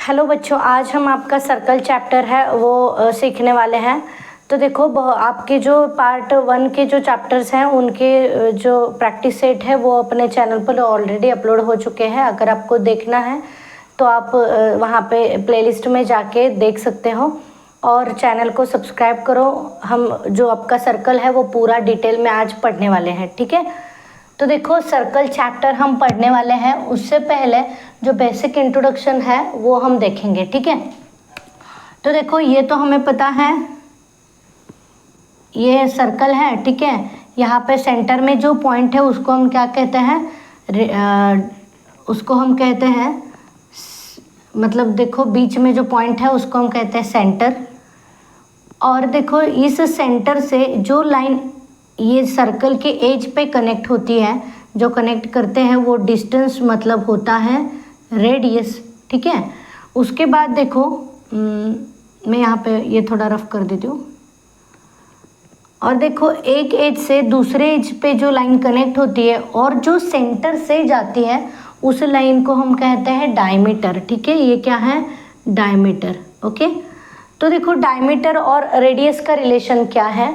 Hello बच्चों, आज हम आपका सर्कल चैप्टर है वो सीखने वाले हैं। तो देखो आपके जो पार्ट 1 के जो चैप्टर्स हैं उनके जो प्रैक्टिस सेट है वो अपने चैनल पर ऑलरेडी अपलोड हो चुके हैं। अगर आपको देखना है तो आप वहाँ पे प्लेलिस्ट में जाके देख सकते हो और चैनल को सब्सक्राइब करो। हम जो आपका सर्कल है वो पूरा डिटेल में आज पढ़ने वाले हैं, ठीक है। तो देखो सर्कल चैप्टर हम पढ़ने वाले हैं, उससे पहले जो बेसिक इंट्रोडक्शन है वो हम देखेंगे, ठीक है। तो देखो ये तो हमें पता है, ये सर्कल है, ठीक है। यहाँ पे सेंटर में जो पॉइंट है उसको हम क्या कहते हैं, उसको हम कहते हैं, मतलब देखो बीच में जो पॉइंट है उसको हम कहते हैं सेंटर। और देखो इस सेंटर से जो लाइन ये सर्कल के एज पे कनेक्ट होती है, जो कनेक्ट करते हैं वो डिस्टेंस मतलब होता है रेडियस, ठीक है। उसके बाद देखो मैं यहाँ पे ये थोड़ा रफ कर देती हूँ। और देखो एक एज से दूसरे एज पे जो लाइन कनेक्ट होती है और जो सेंटर से जाती है उस लाइन को हम कहते हैं डायमीटर, ठीक है। ये क्या है, डायमीटर, ओके। तो देखो डायमीटर और रेडियस का रिलेशन क्या है।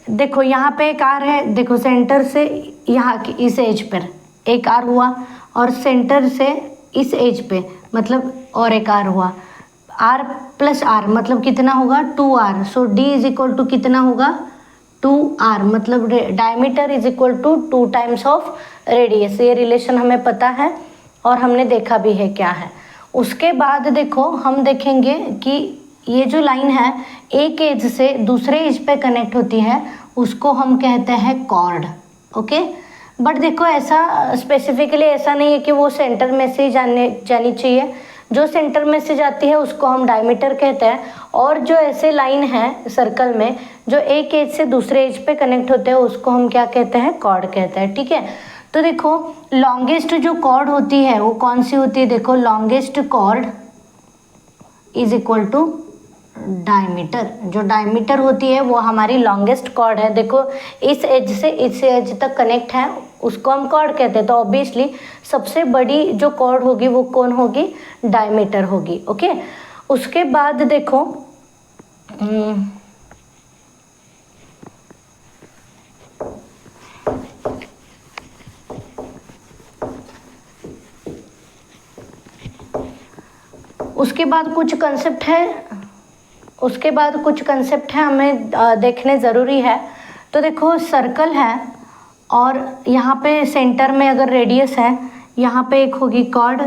देखो यहाँ पे एक आर है, देखो सेंटर से यहाँ की इस एज पर एक आर हुआ और सेंटर से इस एज पे मतलब और एक आर हुआ। आर प्लस आर मतलब कितना होगा, 2r। So d is equal to कितना होगा, 2r, मतलब diameter is equal to 2 times of radius. ये रिलेशन हमें पता है और हमने देखा भी है क्या है। उसके बाद देखो हम देखेंगे कि ये जो लाइन है एक एज से दूसरे एज पे कनेक्ट होती है, उसको हम कहते हैं कॉर्ड, ओके। बट देखो ऐसा स्पेसिफिकली ऐसा नहीं है कि वो सेंटर में से ही जानी चाहिए। जो सेंटर में से जाती है उसको हम डायमीटर कहते हैं, और जो ऐसे लाइन है सर्कल में जो एक एज से दूसरे एज पे कनेक्ट होते हैं उसको हम क्या कहते हैं, कॉर्ड कहते हैं, ठीक है। तो देखो लॉन्गेस्ट जो कॉर्ड होती है वो कौन सी होती है, देखो longest chord is equal to diameter. जो डायमीटर होती है वो हमारी लॉन्गेस्ट कॉर्ड है। देखो इस एज से इस एज तक कनेक्ट है उसको हम कॉर्ड कहते हैं। तो ऑब्वियसली सबसे बड़ी जो कॉर्ड होगी वो कौन होगी, डायमीटर होगी, ओके। उसके बाद देखो उसके बाद कुछ कंसेप्ट है हमें देखने ज़रूरी है। तो देखो सर्कल है और यहाँ पे सेंटर में अगर रेडियस है, यहाँ पे एक होगी कॉर्ड,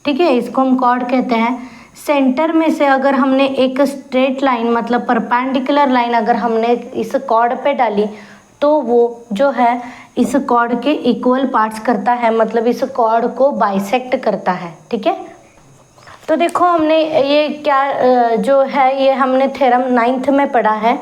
ठीक है, इसको हम कॉर्ड कहते हैं। सेंटर में से अगर हमने एक स्ट्रेट लाइन मतलब परपेंडिकुलर लाइन अगर हमने इस कॉर्ड पे डाली तो वो जो है इस कॉर्ड के इक्वल पार्ट्स करता है, मतलब इस कॉर्ड को बाइसेक्ट करता है, ठीक है। तो देखो हमने ये क्या जो है ये हमने थ्योरम 9th में पढ़ा है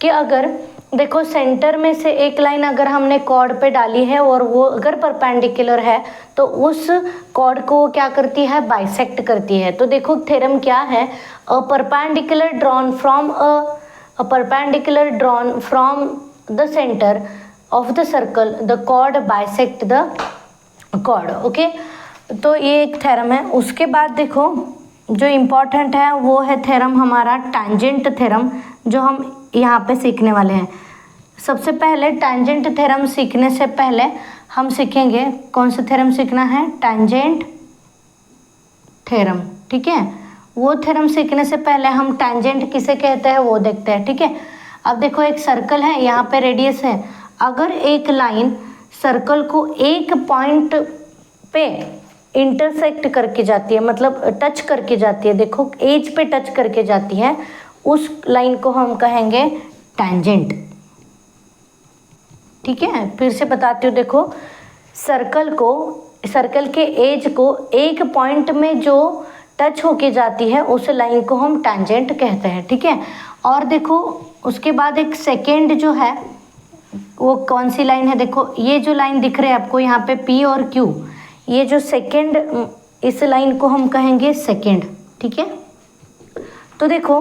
कि अगर देखो सेंटर में से एक लाइन अगर हमने कॉर्ड पे डाली है और वो अगर परपेंडिकुलर है तो उस कॉर्ड को क्या करती है, बाइसेक्ट करती है। तो देखो थ्योरम क्या है, a perpendicular drawn from the centre of the circle the chord bisect the chord, okay. तो ये एक थ्योरम है। उसके बाद देखो जो इम्पोर्टेंट है वो है थ्योरम हमारा टैंजेंट थ्योरम, जो हम यहाँ पे सीखने वाले हैं। सबसे पहले टैंजेंट थ्योरम सीखने से पहले हम सीखेंगे कौन सा थ्योरम सीखना है, टैंजेंट थ्योरम, ठीक है। वो थ्योरम सीखने से पहले हम टैंजेंट किसे कहते हैं वो देखते हैं, ठीक है। अब देखो एक सर्कल है, यहाँ पे रेडियस है। अगर एक लाइन सर्कल को एक पॉइंट पे इंटरसेक्ट करके जाती है, मतलब टच करके जाती है, देखो एज पे टच करके जाती है, उस लाइन को हम कहेंगे टैंजेंट, ठीक है। फिर से बताती हूँ, देखो सर्कल के एज को एक पॉइंट में जो टच होके जाती है उस लाइन को हम टैंजेंट कहते हैं, ठीक है। और देखो उसके बाद एक सेकेंड जो है वो कौन सी लाइन है, देखो ये जो लाइन दिख रहा है आपको यहाँ पे P और Q, ये जो सेकेंड इस लाइन को हम कहेंगे सेकेंड, ठीक है। तो देखो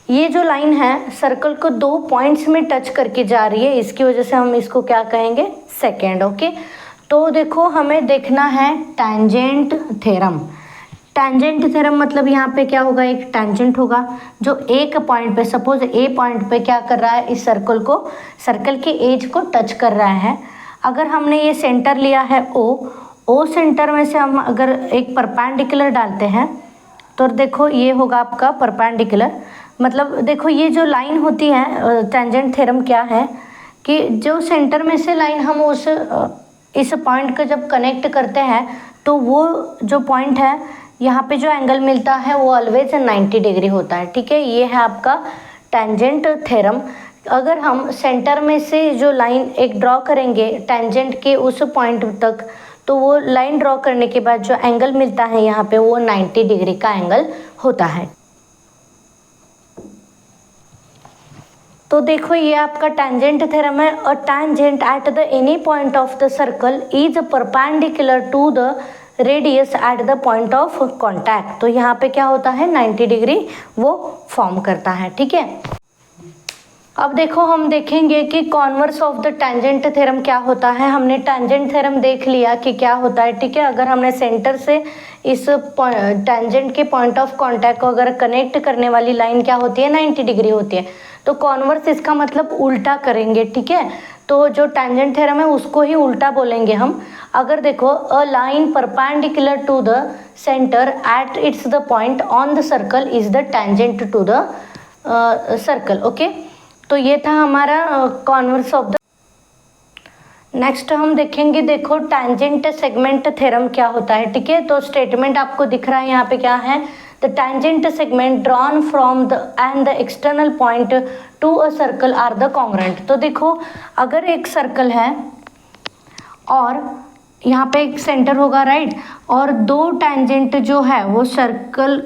ये जो लाइन है सर्कल को 2 पॉइंट्स में टच करके जा रही है, इसकी वजह से हम इसको क्या कहेंगे, सेकेंड, ओके। तो देखो हमें देखना है टैंजेंट थ्योरम। टेंजेंट थ्योरम मतलब यहाँ पे क्या होगा, एक टेंजेंट होगा जो एक पॉइंट पे, सपोज ए पॉइंट पे क्या कर रहा है, इस सर्कल को, सर्कल के एज को टच कर रहा है। अगर हमने ये सेंटर लिया है ओ सेंटर में से हम अगर एक परपेंडिकुलर डालते हैं तो देखो ये होगा आपका परपेंडिकुलर। मतलब देखो ये जो लाइन होती है, टेंजेंट थ्योरम क्या है कि जो सेंटर में से लाइन हम उस इस पॉइंट को जब कनेक्ट करते हैं तो वो जो पॉइंट है यहाँ पे जो एंगल मिलता है वो ऑलवेज 90 डिग्री होता है। ठीक है, ये है आपका टेंजेंट थ्योरम। अगर हम सेंटर में से जो लाइन एक ड्रॉ करेंगे टेंजेंट के उस पॉइंट तक, तो वो लाइन ड्रॉ करने के बाद जो एंगल मिलता है यहाँ पे वो 90 डिग्री का एंगल होता है। तो देखो ये आपका टेंजेंट थ्योरम है। A tangent at the any point of the circle is perpendicular to the radius at the point of contact. तो यहाँ पे क्या होता है, 90 डिग्री वो फॉर्म करता है। ठीक है, अब देखो हम देखेंगे कि converse of the tangent theorem क्या होता है। हमने टेंजेंट थ्योरम देख लिया कि क्या होता है। ठीक है, अगर हमने सेंटर से इस टेंजेंट के पॉइंट ऑफ कांटेक्ट को अगर कनेक्ट करने वाली लाइन क्या होती है, 90 डिग्री होती है, तो कॉन्वर्स इसका मतलब उल्टा करेंगे। ठीक है, तो जो टेंजेंट थ्योरम है उसको ही उल्टा बोलेंगे हम। अगर देखो a line perpendicular to the centre at its the point on the circle is the tangent to the circle. Okay, तो ये था हमारा कॉन्वर्स ऑफ द। नेक्स्ट हम देखेंगे, देखो टेंजेंट सेगमेंट थ्योरम क्या होता है। ठीक है, तो स्टेटमेंट आपको दिख रहा है यहाँ पे क्या है, the tangent segment drawn from the and the external point to a circle are the congruent. तो देखो अगर एक सर्कल है और यहाँ पे एक सेंटर होगा, राइट, और दो टेंजेंट जो है वो सर्कल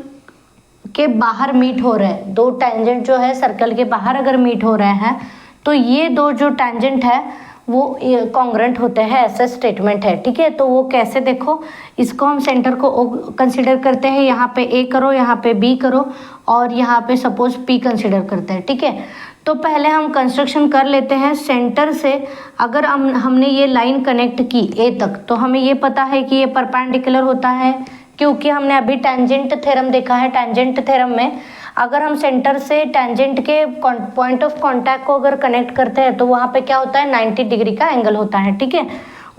के बाहर मीट हो रहे हैं, दो टेंजेंट जो है सर्कल के बाहर अगर मीट हो रहे हैं तो ये दो जो टेंजेंट है वो कॉन्ग्रुएंट होते हैं, ऐसा स्टेटमेंट है। ठीक है, तो वो कैसे, देखो इसको हम सेंटर को कंसिडर करते हैं, यहाँ पे ए करो, यहाँ पे बी करो और यहाँ पे सपोज पी कंसिडर करते हैं। ठीक है, तो पहले हम कंस्ट्रक्शन कर लेते हैं। सेंटर से अगर हमने ये लाइन कनेक्ट की ए तक, तो हमें ये पता है कि ये परपेंडिकुलर होता है क्योंकि हमने अभी टेंजेंट थ्योरम देखा है। टेंजेंट थ्योरम में अगर हम सेंटर से टेंजेंट के पॉइंट ऑफ कांटेक्ट को अगर कनेक्ट करते हैं तो वहाँ पे क्या होता है, 90 डिग्री का एंगल होता है। ठीक है,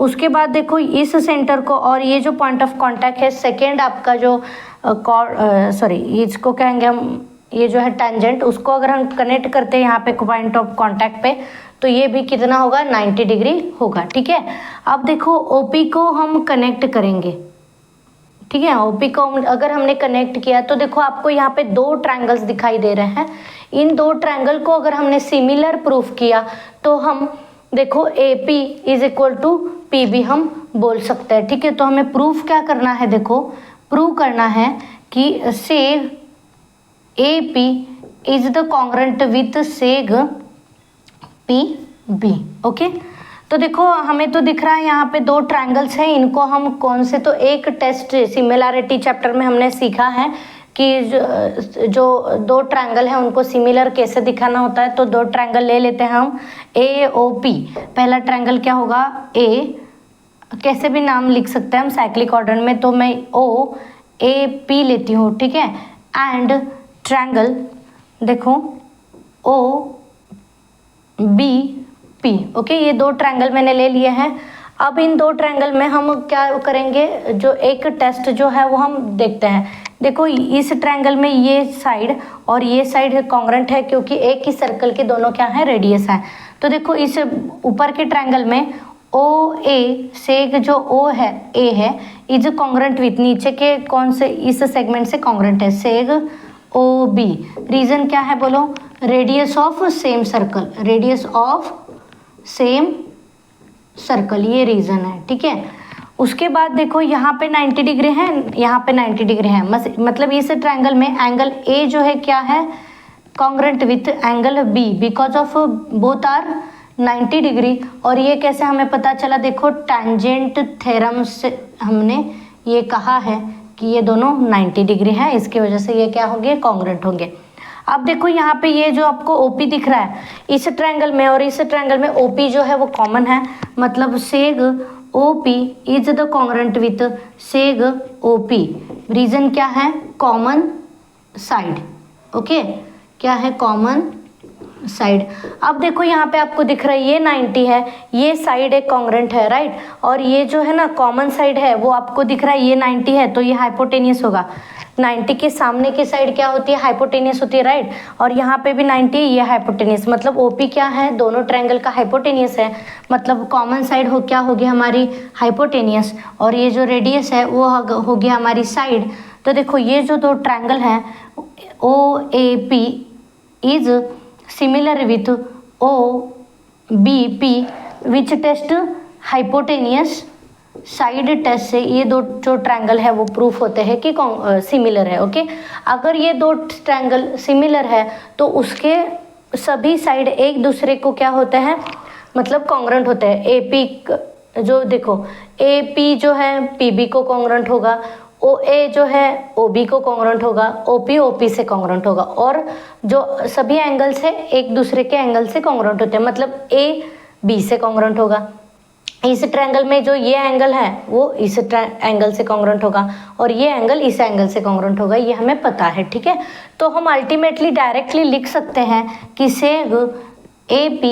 उसके बाद देखो इस सेंटर को और ये जो पॉइंट ऑफ कांटेक्ट है सेकेंड आपका जो इसको कहेंगे हम, ये जो है टेंजेंट, उसको अगर हम कनेक्ट करते हैं यहाँ पे पॉइंट ऑफ कांटेक्ट पे, तो ये भी कितना होगा, 90 डिग्री होगा। ठीक है, अब देखो ओपी को हम कनेक्ट करेंगे। ठीक है, ओपी को अगर हमने कनेक्ट किया तो देखो आपको यहाँ पे दो ट्रायंगल्स दिखाई दे रहे हैं। इन दो ट्रायंगल को अगर हमने सिमिलर प्रूफ किया तो हम देखो A P is equal to P B हम बोल सकते हैं। ठीक है, तो हमें प्रूफ क्या करना है, देखो प्रूव करना है कि seg A P is the congruent with seg P B. Okay, तो देखो हमें तो दिख रहा है यहाँ पे दो ट्रायंगल्स हैं, इनको हम कौन से, तो एक टेस्ट सिमिलैरिटी चैप्टर में हमने सीखा है कि जो दो ट्रायंगल हैं उनको सिमिलर कैसे दिखाना होता है। तो दो ट्रायंगल ले लेते हैं हम, ए ओ पी। पहला ट्रायंगल क्या होगा, ए, कैसे भी नाम लिख सकते हैं हम साइक्लिक ऑर्डर में, तो मैं ओ ए पी लेती हूँ। ठीक है, एंड ट्रायंगल देखो ओ बी पी। ओके, ये दो ट्रायंगल मैंने ले लिए हैं। अब इन दो ट्रायंगल में हम क्या करेंगे, जो एक टेस्ट जो है वो हम देखते हैं। देखो इस ट्रायंगल में ये साइड और ये साइड कॉन्ग्रुएंट है क्योंकि एक ही सर्कल के दोनों क्या है, रेडियस है। तो देखो इस ऊपर के ट्रायंगल में ओ ए सेग जो ओ है ए है इज कॉन्ग्रुएंट विथ, नीचे के कौन से इस सेगमेंट से कॉन्ग्रुएंट है, सेग ओ बी। रीजन क्या है बोलो, radius of same circle, radius of same circle, ये रीजन है। ठीक है, उसके बाद देखो यहाँ पे 90 डिग्री है, यहाँ पे 90 डिग्री है, मतलब इस ट्रायंगल में एंगल ए जो है क्या है, congruent with angle B because of both are 90 degree. और ये कैसे हमें पता चला, देखो टेंजेंट थ्योरम से हमने ये कहा है कि ये दोनों 90 डिग्री है, इसकी वजह से ये क्या होंगे, कॉन्ग्रुएंट होंगे। अब देखो यहाँ पे ये जो आपको ओपी दिख रहा है इस ट्रायंगल में और इस ट्रायंगल में ओपी जो है वो कॉमन है, मतलब seg OP is the congruent with seg OP। Reason क्या है? Common side. ओके, क्या है? Common side. अब देखो यहाँ पे आपको दिख रहा है ये 90 है, ये साइड एक कॉन्ग्रेंट है, राइट। और ये जो है ना कॉमन साइड है वो आपको दिख रहा है ये 90 है, तो ये हाइपोटेनियस होगा। 90 के सामने की साइड क्या होती है? हाइपोटेनियस होती है, राइट। और यहाँ पे भी 90, ये हाइपोटेनियस, मतलब OP क्या है? दोनों ट्रायंगल का हाइपोटेनियस है, मतलब कॉमन साइड हो क्या होगी हमारी? हाइपोटेनियस। और ये जो रेडियस है वो हो गया हमारी साइड। तो देखो ये जो दो ट्रायंगल है OAP is similar with OBP which test hypotenuse. Side test से ये दो जो ट्रायंगल है वो प्रूफ होते हैं कि सिमिलर है। ओके, अगर ये दो ट्रायंगल सिमिलर है तो उसके सभी साइड एक दूसरे को क्या होते हैं? मतलब कॉन्ग्रेंट होते हैं। AP जो देखो AP जो है PB को कॉन्ग्रेंट होगा, OA जो है OB को कॉन्ग्रेंट होगा, OP OP से कॉन्ग्रेंट होगा, और जो सभी एंगल से एक दूसरे के एंगल से कॉन्ग्रेंट होते हैं, मतलब A B से कॉन्ग्रेंट होगा। इस ट्रायंगल में जो ये एंगल है वो इस एंगल से कॉन्ग्रेंट होगा, और ये एंगल इस एंगल से कॉन्ग्रेंट होगा, ये हमें पता है, ठीक है। तो हम अल्टीमेटली डायरेक्टली लिख सकते हैं कि सेग AP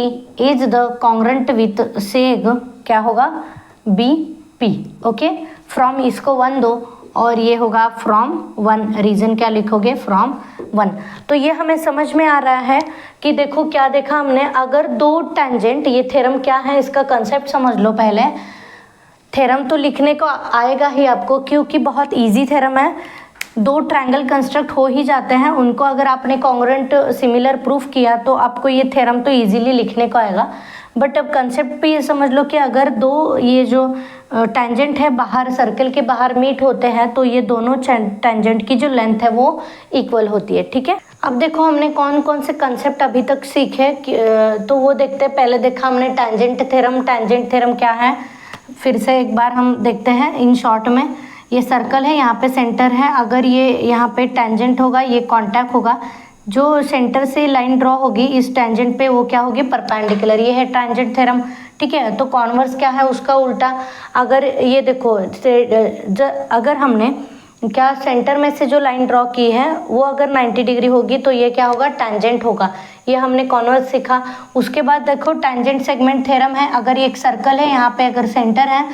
is the congruent with सेग क्या होगा? BP। ओके, फ्रॉम इसको 1 दो और ये होगा फ्रॉम 1। रीजन क्या लिखोगे? फ्रॉम 1। तो ये हमें समझ में आ रहा है कि देखो क्या देखा हमने, अगर दो टेंजेंट, ये थ्योरम क्या है इसका कंसेप्ट समझ लो पहले। थ्योरम तो लिखने को आएगा ही आपको क्योंकि बहुत इजी थ्योरम है। दो ट्रायंगल कंस्ट्रक्ट हो ही जाते हैं, उनको अगर आपने कॉन्ग्रेंट सिमिलर प्रूफ किया तो आपको ये थ्योरम तो इजीली लिखने को आएगा। बट अब कंसेप्ट पे ये समझ लो कि अगर दो ये जो टेंजेंट है बाहर सर्कल के बाहर मीट होते हैं तो ये दोनों टेंजेंट की जो लेंथ है वो इक्वल होती है, ठीक है। अब देखो हमने कौन कौन से कंसेप्ट अभी तक सीखे तो वो देखते हैं। पहले देखा हमने टेंजेंट थ्योरम। टेंजेंट थ्योरम क्या है फिर से एक बार हम देखते हैं इन शॉर्ट में। ये सर्कल है, यहाँ पे सेंटर है, अगर ये यहाँ पे टेंजेंट होगा, ये कॉन्टैक्ट होगा, जो सेंटर से लाइन ड्रॉ होगी इस टेंजेंट पे वो क्या होगी? परपेंडिकुलर। ये है टेंजेंट थ्योरम, ठीक है। तो कॉन्वर्स क्या है उसका उल्टा। अगर ये देखो अगर हमने क्या सेंटर में से जो लाइन ड्रॉ की है वो अगर 90 डिग्री होगी तो ये क्या होगा? टेंजेंट होगा। ये हमने कॉन्वर्स सीखा। उसके बाद देखो टेंजेंट सेगमेंट थ्योरम है। अगर ये एक सर्कल है, यहाँ पे अगर सेंटर है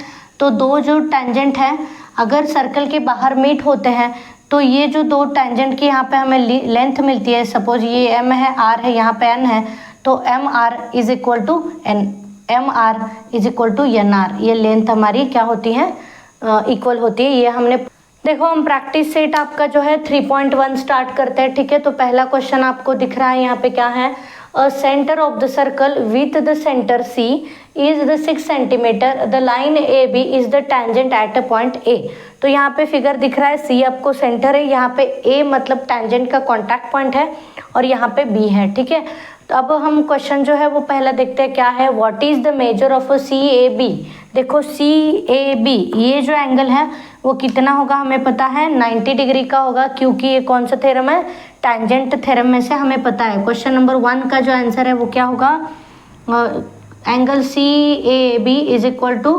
तो दो जो टेंजेंट है अगर सर्कल के बाहर मीट होते हैं तो ये जो दो टेंजेंट की यहाँ पे हमें लेंथ मिलती है, सपोज ये M है, R है, यहाँ पे N है, तो MR is equal to MR is equal to NR। ये लेंथ हमारी क्या होती है? इक्वल होती है। ये हमने देखो हम प्रैक्टिस सेट आपका जो है 3.1 स्टार्ट करते हैं, ठीक है। तो पहला क्वेश्चन आपको दिख रहा है यहाँ पे क्या है? A center of the circle with the center C is the 6 centimeter. The line AB is the tangent at a point A. तो यहाँ पे फिगर दिख रहा है, C आपको सेंटर है, यहाँ पे A मतलब टेंजेंट का कॉन्टैक्ट पॉइंट है, और यहाँ पे B है, ठीक है। तो अब हम क्वेश्चन जो है वो पहला देखते हैं क्या है। What is the measure of CAB? देखो CAB ये जो एंगल है वो कितना होगा हमें पता है? 90 डिग्री का होगा, क्योंकि ये कौन सा थ्योरम है? टेंजेंट थ्योरम में से हमें पता है। क्वेश्चन नंबर 1 का जो आंसर है वो क्या होगा? Angle CAB is equal to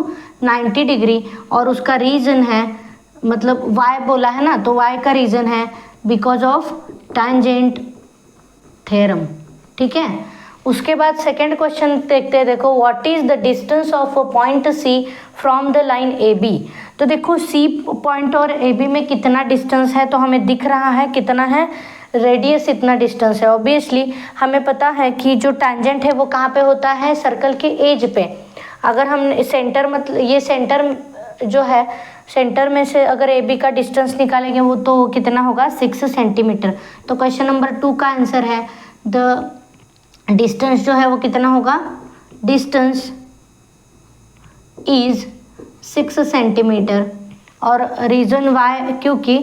90 degree, और उसका रीजन है मतलब y बोला है ना, तो y का रीजन है बिकॉज ऑफ टेंजेंट थ्योरम, ठीक है। उसके बाद सेकेंड क्वेश्चन देखते हैं। देखो what is the distance of point C from the line AB? तो देखो C पॉइंट और AB में कितना डिस्टेंस है, तो हमें दिख रहा है कितना है? रेडियस इतना डिस्टेंस है। ऑब्वियसली हमें पता है कि जो टेंजेंट है वो कहाँ पे होता है? सर्कल के एज पे। अगर हम सेंटर मतलब ये सेंटर जो है, सेंटर में से अगर AB का डिस्टेंस निकालेंगे वो तो कितना होगा? 6 सेंटीमीटर। तो क्वेश्चन नंबर 2 का आंसर है द डिस्टेंस जो है वो कितना होगा? Distance is 6 centimetre. और रीजन वाई, क्योंकि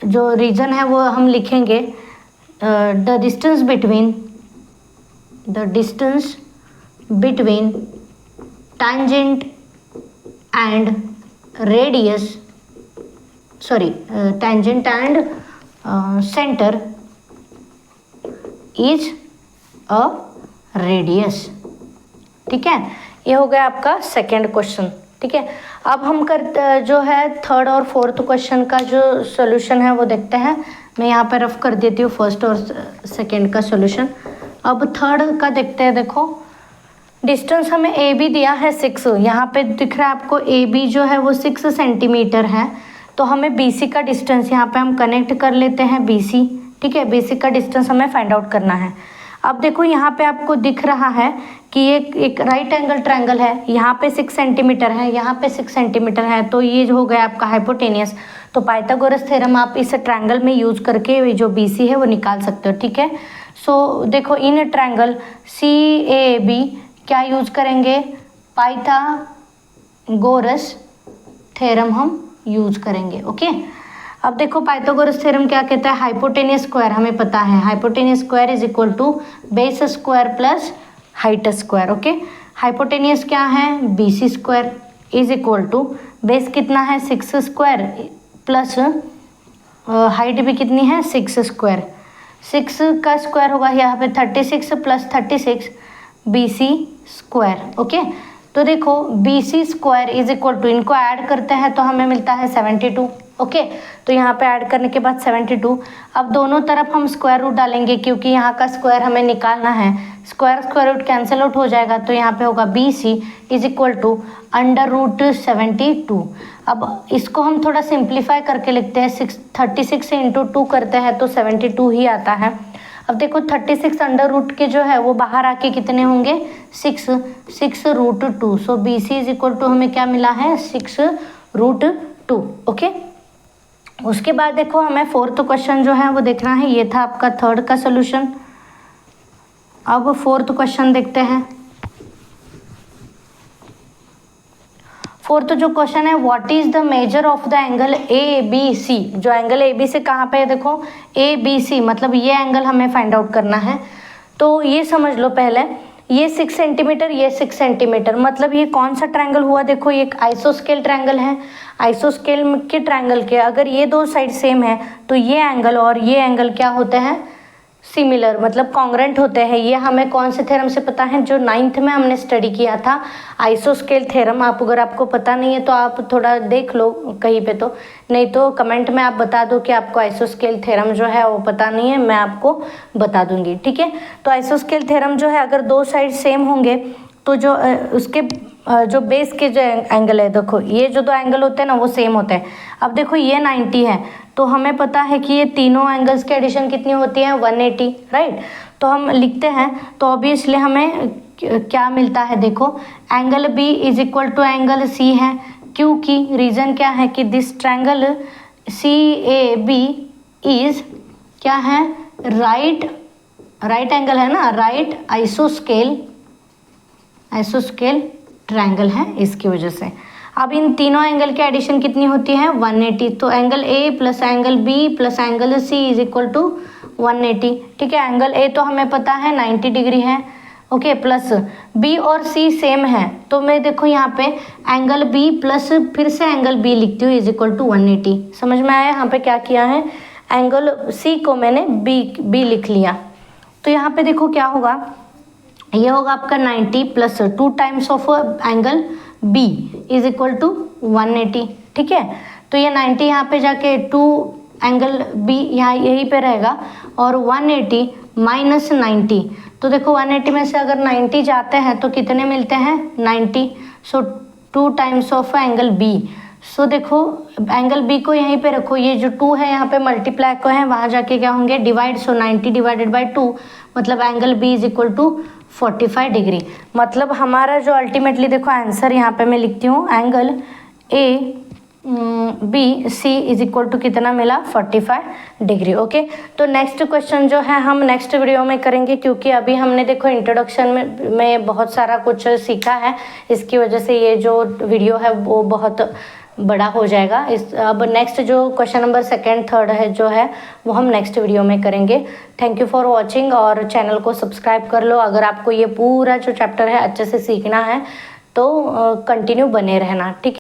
जो रीजन है वो हम लिखेंगे the distance between tangent and radius, tangent and center is a radius, ठीक है। ये हो गया आपका सेकेंड क्वेश्चन। ठीक है। अब हम जो है थर्ड और फोर्थ क्वेश्चन का जो सोल्यूशन है वो देखते हैं। मैं यहाँ पे रफ कर देती हूँ फर्स्ट और सेकेंड का सोल्यूशन। अब थर्ड का देखते हैं। देखो डिस्टेंस हमें ए बी दिया है 6, यहाँ पे दिख रहा है आपको ए बी जो है वो 6 सेंटीमीटर है। तो हमें बी सी का डिस्टेंस यहाँ पे हम कनेक्ट कर लेते हैं बी सी, ठीक है। बी सी का डिस्टेंस हमें फाइंड आउट करना है। अब देखो यहाँ पे आपको दिख रहा है कि एक राइट एंगल ट्रायंगल है, यहाँ पे 6 सेंटीमीटर है, यहाँ पे 6 सेंटीमीटर है, तो ये हो गया आपका हाइपोटेनियस। तो पाइथागोरस थ्योरम आप इस ट्रायंगल में यूज करके जो बी सी है वो निकाल सकते हो, ठीक है। सो देखो in triangle C A B क्या यूज करेंगे, पाइथागोरस थ्योरम हम यूज करेंगे, ओके। अब देखो पाइथागोरस थ्योरम क्या कहता है, हाइपोटेनियस स्क्वायर हमें पता है, hypotenuse square is equal to base square plus height square, okay. Hypotenuse क्या है, B C square is equal to base कितना है 6 स्क्वायर प्लस हाइट भी कितनी है 6 स्क्वायर। 6 का स्क्वायर होगा यहाँ पे 36 plus 36 B C square, okay. तो देखो B C square is equal to, इनको ऐड करते हैं तो हमें मिलता है 72, ओके। तो यहाँ पे ऐड करने के बाद 72। अब दोनों तरफ हम स्क्वायर रूट डालेंगे क्योंकि यहाँ का स्क्वायर हमें निकालना है। स्क्वायर रूट कैंसिल आउट हो जाएगा तो यहाँ पे होगा B C is equal to √72। अब इसको हम थोड़ा सिंप्लीफाई करके लिखते हैं, 36 से इंटू 2 करते हैं तो 72 ही आता है। अब देखो 36 अंडर रूट के जो है वो बाहर आके कितने होंगे 6√2। So B C is equal to हमें क्या मिला है 6√2, ओके। उसके बाद देखो हमें फोर्थ क्वेश्चन जो है वो देखना है। ये था आपका थर्ड का सोल्यूशन। अब फोर्थ क्वेश्चन देखते हैं। फोर्थ जो क्वेश्चन है, what is the measure of the angle A B C. जो एंगल ए बी सी कहाँ पे है, देखो ए बी सी मतलब ये एंगल हमें फाइंड आउट करना है। तो ये समझ लो पहले, ये 6 सेंटीमीटर, ये 6 सेंटीमीटर, मतलब ये कौन सा ट्रायंगल हुआ, देखो ये एक आइसोस्केल ट्रायंगल है। आइसोस्केल के ट्रायंगल के अगर ये दो साइड सेम है तो ये एंगल और ये एंगल क्या होते हैं, सिमिलर, मतलब कॉन्ग्रेंट होते हैं। ये हमें कौन से थ्योरम से पता है, जो 9th में हमने स्टडी किया था, आइसोस्केल थ्योरम। आप अगर आपको पता नहीं है तो आप थोड़ा देख लो कहीं पे, तो नहीं तो कमेंट में आप बता दो कि आपको आइसोस्केल थ्योरम जो है वो पता नहीं है, मैं आपको बता दूंगी, ठीक है। तो आइसोस्केल थ्योरम जो है, अगर दो साइड सेम होंगे तो जो उसके जो बेस के जो एंगल है, देखो ये जो दो एंगल होते हैं ना वो सेम होते हैं। अब देखो ये 90 है तो हमें पता है कि ये तीनों एंगल्स की एडिशन कितनी होती है 180, राइट। तो हम लिखते हैं तो ऑब्वियसली हमें क्या मिलता है, देखो angle B is equal to angle C है, क्योंकि रीज़न क्या है कि this triangle C A B is क्या है, राइट एंगल है ना, राइट आइसोस्केल ट्रायंगल है, इसकी वजह से। अब इन तीनों एंगल की एडिशन कितनी होती है 180। तो angle A plus angle B plus angle C is equal to 180, ठीक है। एंगल ए तो हमें पता है 90 डिग्री है, ओके, प्लस बी और सी सेम है तो मैं देखो यहाँ पे एंगल बी प्लस फिर से एंगल बी लिखती हूँ इज इक्वल टू 180। समझ में आया, यहाँ पे क्या किया है, एंगल सी को मैंने बी लिख लिया। तो यहाँ पे देखो क्या होगा, ये होगा आपका 90 plus 2 times of angle B is equal to 180, ठीक है। तो ये 90 यहाँ पे जाके 2 एंगल बी यहाँ यहीं पे रहेगा और 180 माइनस 90। तो देखो 180 में से अगर 90 जाते हैं तो कितने मिलते हैं 90। सो 2 टाइम्स ऑफ एंगल बी। सो देखो एंगल बी को यहीं पे रखो, ये जो 2 है यहाँ पे मल्टीप्लाई को है, वहाँ जाके क्या होंगे डिवाइड। सो 90 डिवाइडेड बाई 2 मतलब angle B is equal to 45 degree. मतलब हमारा जो अल्टीमेटली देखो आंसर यहाँ पे मैं लिखती हूँ, angle A B C is equal to कितना मिला 45 डिग्री, ओके। तो नेक्स्ट क्वेश्चन जो है हम नेक्स्ट वीडियो में करेंगे, क्योंकि अभी हमने देखो इंट्रोडक्शन में बहुत सारा कुछ सीखा है, इसकी वजह से ये जो वीडियो है वो बहुत बड़ा हो जाएगा। अब नेक्स्ट जो क्वेश्चन नंबर 2nd 3rd है जो है वो हम नेक्स्ट वीडियो में करेंगे। थैंक यू फॉर वॉचिंग और चैनल को सब्सक्राइब कर लो। अगर आपको ये पूरा जो चैप्टर है अच्छे से सीखना है तो कंटिन्यू बने रहना, ठीक है।